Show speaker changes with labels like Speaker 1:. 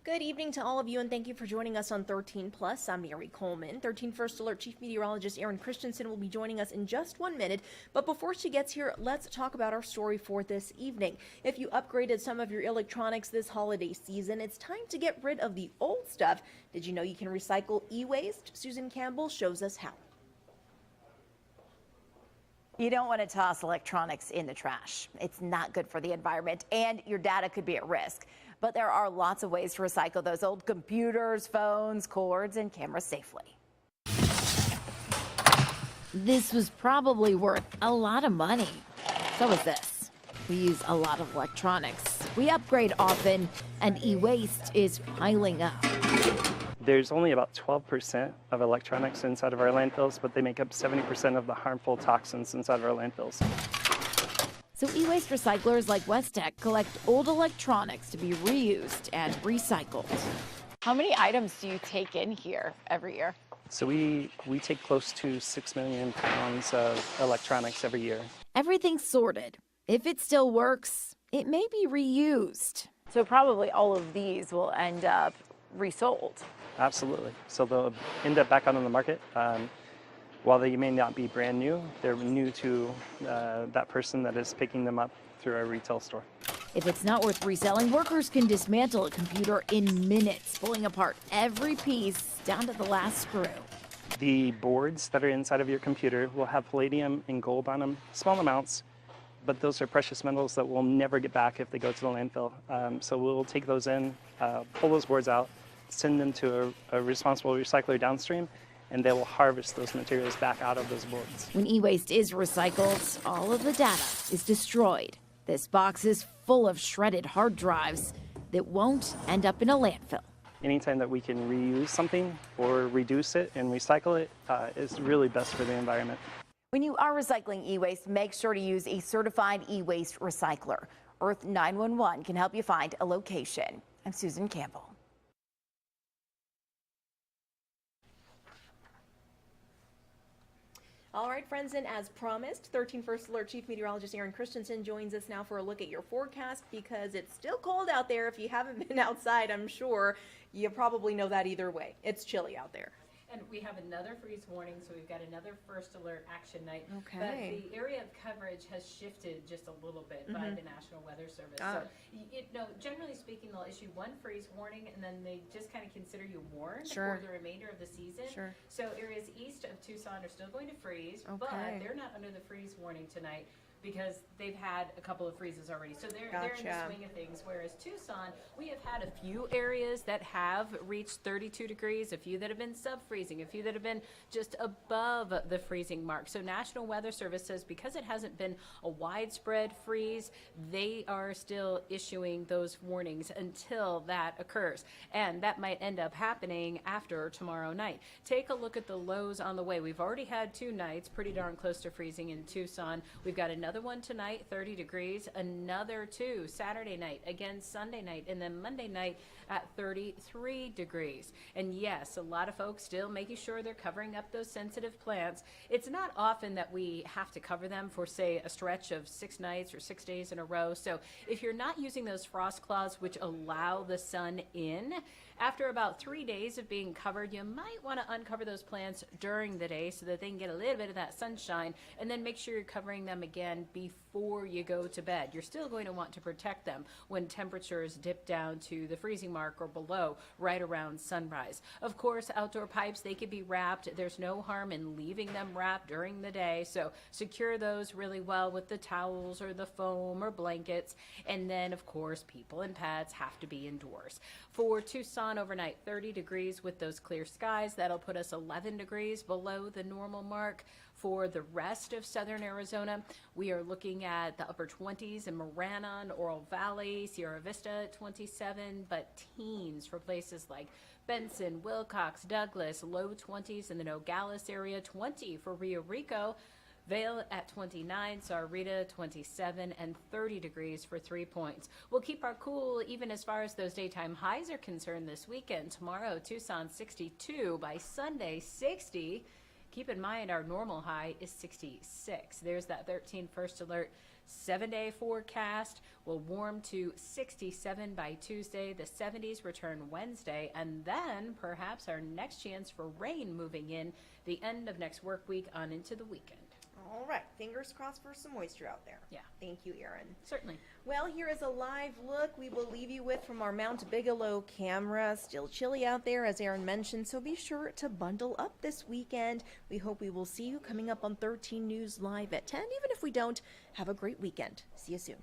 Speaker 1: Good evening to all of you, and thank you for joining us on 13 Plus. I'm Mary Coleman. 13 First Alert Chief Meteorologist Erin Christensen will be joining us in just 1 minute. But before she gets here, let's talk about our story for this evening. If you upgraded some of your electronics this holiday season, it's time to get rid of the old stuff. Did you know you can recycle e-waste? Susan Campbell shows us how.
Speaker 2: You don't want to toss electronics in the trash. It's not good for the environment, and your data could be at risk. But there are lots of ways to recycle those old computers, phones, cords, and cameras safely. This was probably worth a lot of money. So is this. We use a lot of electronics. We upgrade often, and e-waste is piling up.
Speaker 3: There's only about 12% of electronics inside of our landfills, but they make up 70% of the harmful toxins inside of our landfills.
Speaker 2: So e-waste recyclers like Westech collect old electronics to be reused and recycled. How many items do you take in here every year?
Speaker 3: So we take close to 6 million pounds of electronics every year.
Speaker 2: Everything's sorted. If it still works, it may be reused. So probably all of these will end up resold.
Speaker 3: Absolutely. So they'll end up back out on the market. While they may not be brand new, they're new to that person that is picking them up through our retail store.
Speaker 2: If it's not worth reselling, workers can dismantle a computer in minutes, pulling apart every piece down to the last screw.
Speaker 3: The boards that are inside of your computer will have palladium and gold on them, small amounts, but those are precious metals that we'll never get back if they go to the landfill. So we'll take those in, pull those boards out, send them to a responsible recycler downstream, and they will harvest those materials back out of those boards.
Speaker 2: When e-waste is recycled, all of the data is destroyed. This box is full of shredded hard drives that won't end up in a landfill.
Speaker 3: Anytime that we can reuse something or reduce it and recycle it is really best for the environment.
Speaker 2: When you are recycling e-waste, make sure to use a certified e-waste recycler. Earth 911 can help you find a location. I'm Susan Campbell.
Speaker 1: All right, friends, and as promised, 13 First Alert Chief Meteorologist Erin Christensen joins us now for a look at your forecast because it's still cold out there. If you haven't been outside, I'm sure you probably know that either way. It's chilly out there.
Speaker 4: And we have another freeze warning, so we've got another first alert action night.
Speaker 1: Okay.
Speaker 4: But the area of coverage has shifted just a little bit by the National Weather Service. So, generally speaking, they'll issue one freeze warning, and then they just kind of consider you warned for the remainder of the season.
Speaker 1: Sure.
Speaker 4: So areas east of Tucson are still going to freeze, but they're not under the freeze warning tonight because they've had a couple of freezes already. So they're in the swing of things, whereas Tucson, we have had a few areas that have reached 32 degrees, a few that have been sub-freezing, a few that have been just above the freezing mark. So National Weather Service says because it hasn't been a widespread freeze, they are still issuing those warnings until that occurs. And that might end up happening after tomorrow night. Take a look at the lows on the way. We've already had 2 nights pretty darn close to freezing in Tucson. We've got another one tonight, 30 degrees, another 2 Saturday night, again Sunday night, and then Monday night at 33 degrees. And yes, a lot of folks still making sure they're covering up those sensitive plants. It's not often that we have to cover them for, say, a stretch of 6 nights or 6 days in a row. So if you're not using those frost cloths which allow the sun in, after about 3 days of being covered, you might want to uncover those plants during the day so that they can get a little bit of that sunshine, and then make sure you're covering them again before you go to bed. You're still going to want to protect them when temperatures dip down to the freezing mark or below right around sunrise. Of course, outdoor pipes, they could be wrapped. There's no harm in leaving them wrapped during the day, so secure those really well with the towels or the foam or blankets. And then, of course, people and pets have to be indoors. For Tucson overnight, 30 degrees with those clear skies. That'll put us 11 degrees below the normal mark. For the rest of southern Arizona, we are looking at the upper 20s in Marana and Oro Valley, Sierra Vista at 27, but teens for places like Benson, Wilcox, Douglas, low 20s in the Nogales area, 20 for Rio Rico, Vail at 29, Sahuarita 27, and 30 degrees for 3 Points. We'll keep our cool even as far as those daytime highs are concerned this weekend. Tomorrow, Tucson 62, by Sunday 60. keep in mind our normal high is 66. There's that 13 first alert 7-day forecast. Will warm to 67 by Tuesday. The 70s return Wednesday, and then perhaps our next chance for rain moving in the end of next work week on into the weekend.
Speaker 1: All right, fingers crossed for some moisture out there.
Speaker 4: Yeah.
Speaker 1: Thank you, Erin.
Speaker 4: Certainly.
Speaker 1: Well, here is a live look we will leave you with from our Mount Bigelow camera. Still chilly out there, as Erin mentioned, so be sure to bundle up this weekend. We hope we will see you coming up on 13 News Live at 10. Even if we don't, have a great weekend. See you soon.